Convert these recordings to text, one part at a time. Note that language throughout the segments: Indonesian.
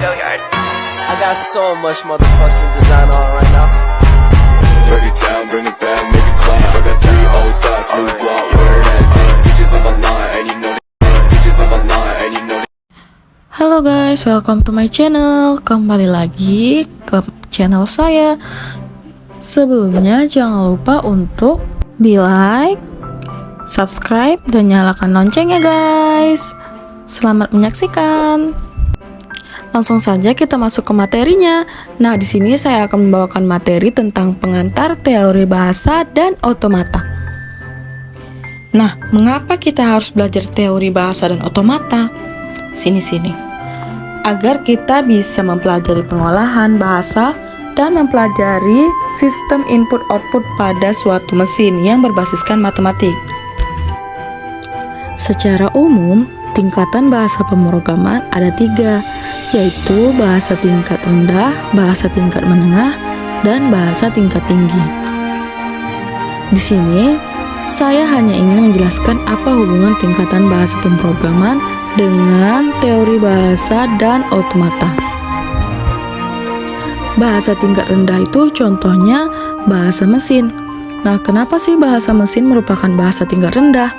I got so much motherfucking design on right now. Break it down, bring it back, make it clap. I got 3 old thoughts, new guap, wear that thing. Bitches on my line, and you know that. Bitches on my line, and you know that. Halo guys, welcome to my channel. Kembali lagi ke channel saya. Sebelumnya jangan lupa untuk di like, subscribe, dan nyalakan loncengnya guys. Selamat menyaksikan. Langsung saja kita masuk ke materinya. Nah, di sini saya akan membawakan materi tentang pengantar teori bahasa dan otomata. Nah, mengapa kita harus belajar teori bahasa dan otomata? Sini. Agar kita bisa mempelajari pengolahan bahasa dan mempelajari sistem input-output pada suatu mesin yang berbasiskan matematik. Secara umum, tingkatan bahasa pemrograman ada 3, yaitu bahasa tingkat rendah, bahasa tingkat menengah, dan bahasa tingkat tinggi. Di sini, saya hanya ingin menjelaskan apa hubungan tingkatan bahasa pemrograman dengan teori bahasa dan otomata. Bahasa tingkat rendah itu contohnya bahasa mesin. Nah, kenapa sih bahasa mesin merupakan bahasa tingkat rendah?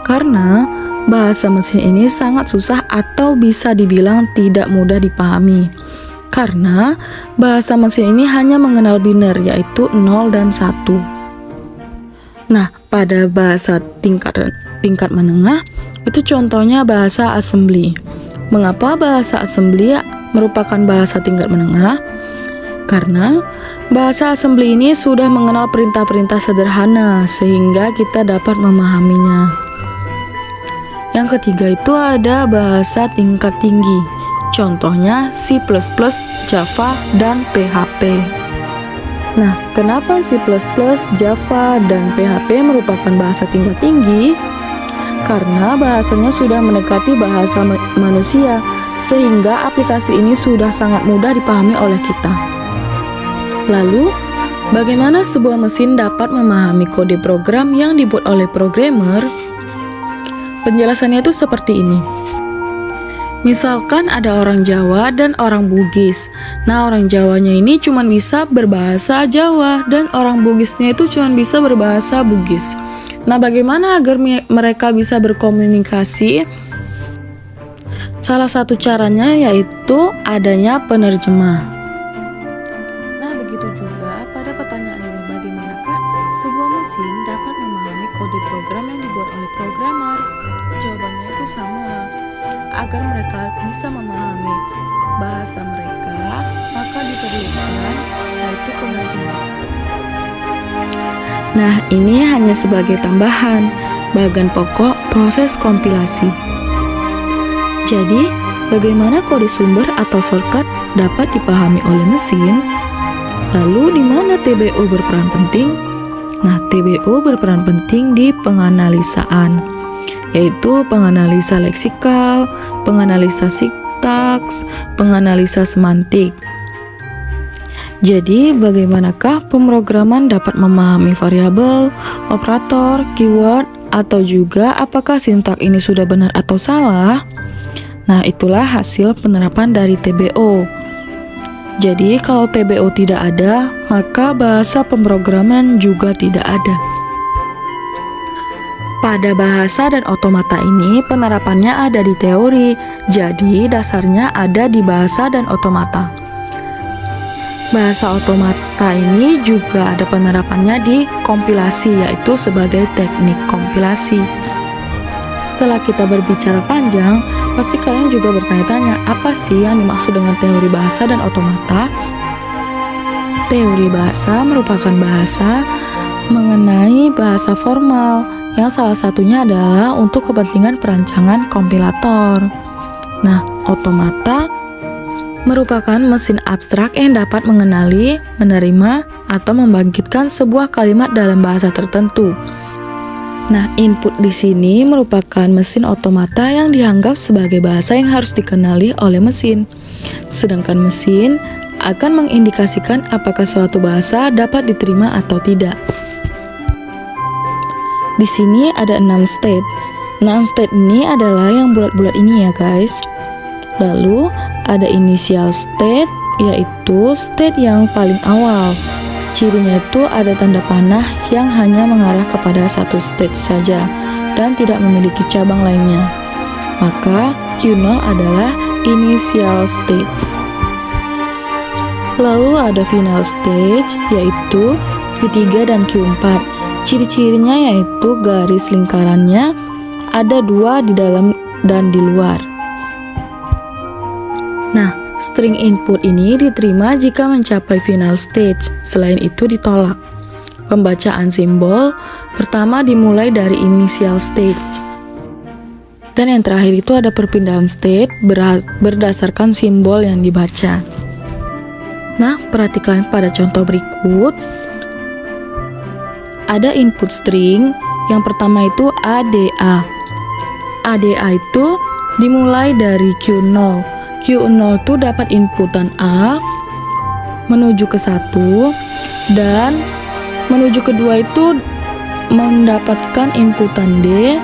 Karena bahasa mesin ini sangat susah atau bisa dibilang tidak mudah dipahami. Karena bahasa mesin ini hanya mengenal biner, yaitu 0 dan 1. Nah, pada bahasa tingkat menengah, itu contohnya bahasa assembly. Mengapa bahasa assembly merupakan bahasa tingkat menengah? Karena bahasa assembly ini sudah mengenal perintah-perintah sederhana, sehingga kita dapat memahaminya. Yang ketiga itu ada bahasa tingkat tinggi, contohnya C++, Java, dan PHP. Nah, kenapa C++, Java, dan PHP merupakan bahasa tingkat tinggi? Karena bahasanya sudah mendekati bahasa manusia, sehingga aplikasi ini sudah sangat mudah dipahami oleh kita. Lalu, bagaimana sebuah mesin dapat memahami kode program yang dibuat oleh programmer? Penjelasannya itu seperti ini. Misalkan ada orang Jawa dan orang Bugis. Nah, orang Jawanya ini cuma bisa berbahasa Jawa dan orang Bugisnya itu cuma bisa berbahasa Bugis. Nah, bagaimana agar mereka bisa berkomunikasi? Salah satu caranya yaitu adanya penerjemah. Nah, begitu juga pada pertanyaan ini, bagaimanakah sebuah mesin dapat memahami kode program yang dibuat oleh programmer? Jawabannya itu sama. Agar mereka bisa memahami bahasa mereka, maka diperlukan yaitu penerjemah. Nah, ini hanya sebagai tambahan bagian pokok proses kompilasi. Jadi, bagaimana kode sumber atau shortcut dapat dipahami oleh mesin? Lalu, di mana TBO berperan penting? Nah, TBO berperan penting di penganalisaan, yaitu penganalisa leksikal, penganalisa sintaks, penganalisa semantik. Jadi, bagaimanakah pemrograman dapat memahami variabel, operator, keyword, atau juga apakah sintaks ini sudah benar atau salah? Nah, itulah hasil penerapan dari TBO. Jadi, kalau TBO tidak ada, maka bahasa pemrograman juga tidak ada. Pada bahasa dan otomata ini, penerapannya ada di teori, jadi dasarnya ada di bahasa dan otomata. Bahasa otomata ini juga ada penerapannya di kompilasi, yaitu sebagai teknik kompilasi. Setelah kita berbicara panjang, pasti kalian juga bertanya-tanya, apa sih yang dimaksud dengan teori bahasa dan otomata? Teori bahasa merupakan bahasa mengenai bahasa formal, yang salah satunya adalah untuk kepentingan perancangan kompilator. Nah, otomata merupakan mesin abstrak yang dapat mengenali, menerima, atau membangkitkan sebuah kalimat dalam bahasa tertentu. Nah, input di sini merupakan mesin otomata yang dianggap sebagai bahasa yang harus dikenali oleh mesin. Sedangkan mesin akan mengindikasikan apakah suatu bahasa dapat diterima atau tidak. Di sini ada 6 state. 6 state ini adalah yang bulat-bulat ini ya guys. Lalu ada initial state, yaitu state yang paling awal. Cirinya itu ada tanda panah yang hanya mengarah kepada satu state saja dan tidak memiliki cabang lainnya. Maka Q0 adalah initial state. Lalu ada final stage, yaitu Q3 dan Q4. Ciri-cirinya yaitu garis lingkarannya ada 2 di dalam dan di luar. Nah, string input ini diterima jika mencapai final stage, selain itu ditolak. Pembacaan simbol pertama dimulai dari initial stage. Dan yang terakhir itu ada perpindahan state berdasarkan simbol yang dibaca. Nah, perhatikan pada contoh berikut. Ada input string, yang pertama itu ADA. ADA itu dimulai dari Q0. Q0 itu dapat inputan A menuju ke 1 dan menuju ke 2 itu mendapatkan inputan D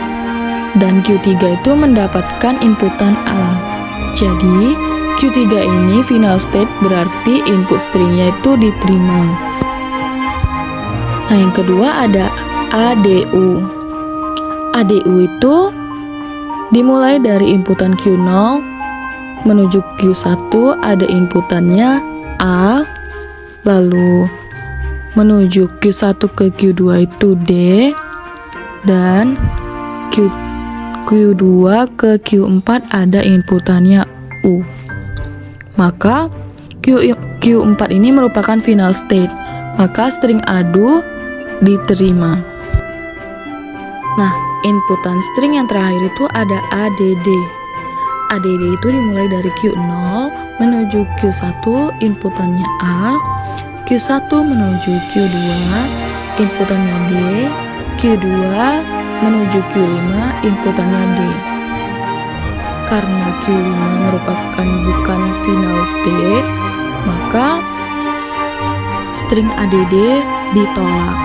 dan Q3 itu mendapatkan inputan A. Jadi Q3 ini final state berarti input stringnya itu diterima. Nah, yang kedua ada ADU. ADU itu dimulai dari inputan Q0 menuju Q1 ada inputannya A, lalu menuju Q1 ke Q2 itu D, dan Q2 ke Q4 ada inputannya U. Maka Q4 ini merupakan final state, maka string ADU diterima. Nah, inputan string yang terakhir itu ada ADD. ADD itu dimulai dari Q0 menuju Q1 inputannya A, Q1 menuju Q2 inputannya D, Q2 menuju Q5 inputannya D. Karena Q5 merupakan bukan final state, maka string ADD ditolak.